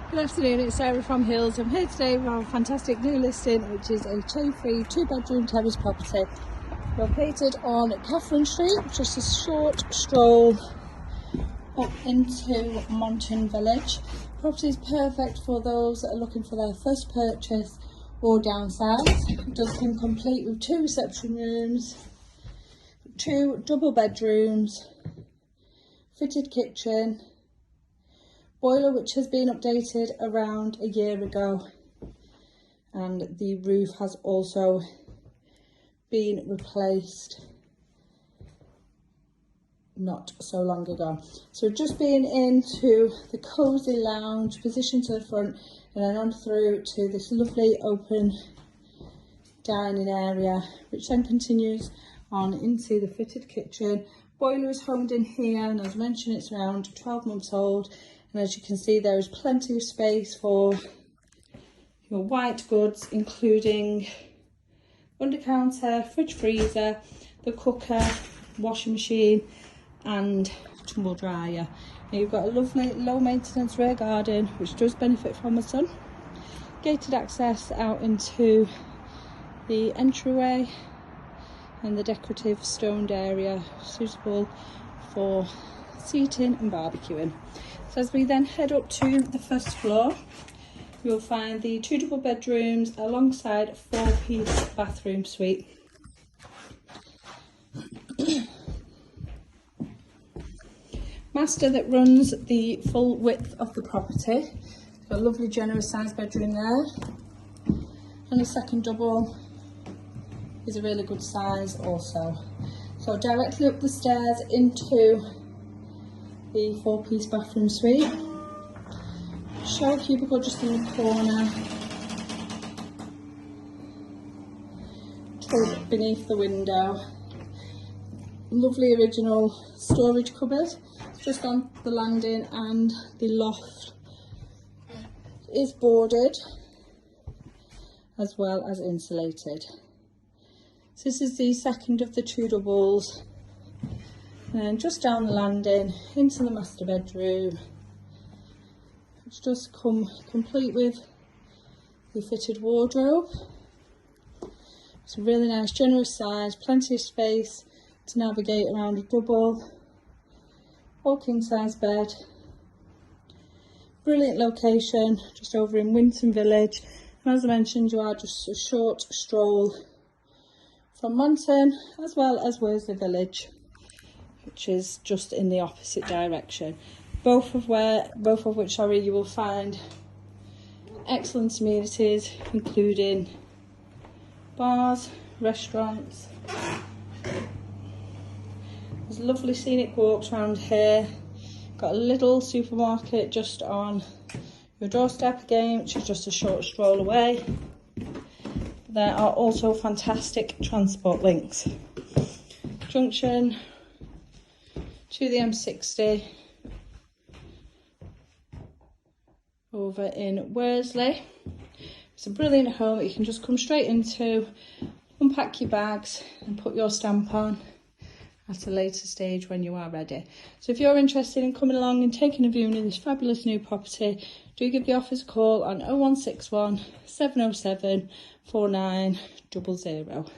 Good afternoon, it's Sarah from Hills. I'm here today with our fantastic new listing, which is a chain-free 2-bedroom terrace property located on Catherine Street, just a short stroll up into Monton Village. The property is perfect for those that are looking for their first purchase or downsize. It does come complete with 2 reception rooms, 2 double bedrooms, fitted kitchen, boiler which has been updated around a year ago, and the roof has also been replaced not so long ago. So just being into the cosy lounge, position to the front, and then on through to this lovely open dining area, which then continues on into the fitted kitchen. Boiler is homed in here, and as mentioned, it's around 12 months old. And as you can see, there is plenty of space for your white goods, including under counter, fridge freezer, the cooker, washing machine and tumble dryer. Now you've got a lovely low maintenance rear garden which does benefit from the sun. Gated access out into the entryway and the decorative stoned area suitable for seating and barbecuing. So as we then head up to the first floor, you'll find the 2 double bedrooms alongside a 4-piece bathroom suite. Master that runs the full width of the property. Got a lovely generous sized bedroom there, and the second double is a really good size also. So directly up the stairs into the 4-piece bathroom suite. Shower cubicle just in the corner, tub beneath the window. Lovely original storage cupboard just on the landing, and the loft is boarded as well as insulated. So this is the second of the 2 doubles. And just down the landing into the master bedroom, which does come complete with the fitted wardrobe. It's a really nice generous size, plenty of space to navigate around a double or king size bed. Brilliant location just over in Monton Village, and as I mentioned, you are just a short stroll from Monton as well as Worsley Village, which is just in the opposite direction. Both of which you will find excellent amenities, including bars, restaurants. There's lovely scenic walks around here. Got a little supermarket just on your doorstep again, which is just a short stroll away. There are also fantastic transport links. Junction to the M30 over in Worsley. It's a brilliant home that you can just come straight into, unpack your bags and put your stamp on at a later stage when you are ready. So if you're interested in coming along and taking a viewing of this fabulous new property, do give the office a call on 0161 707 4900.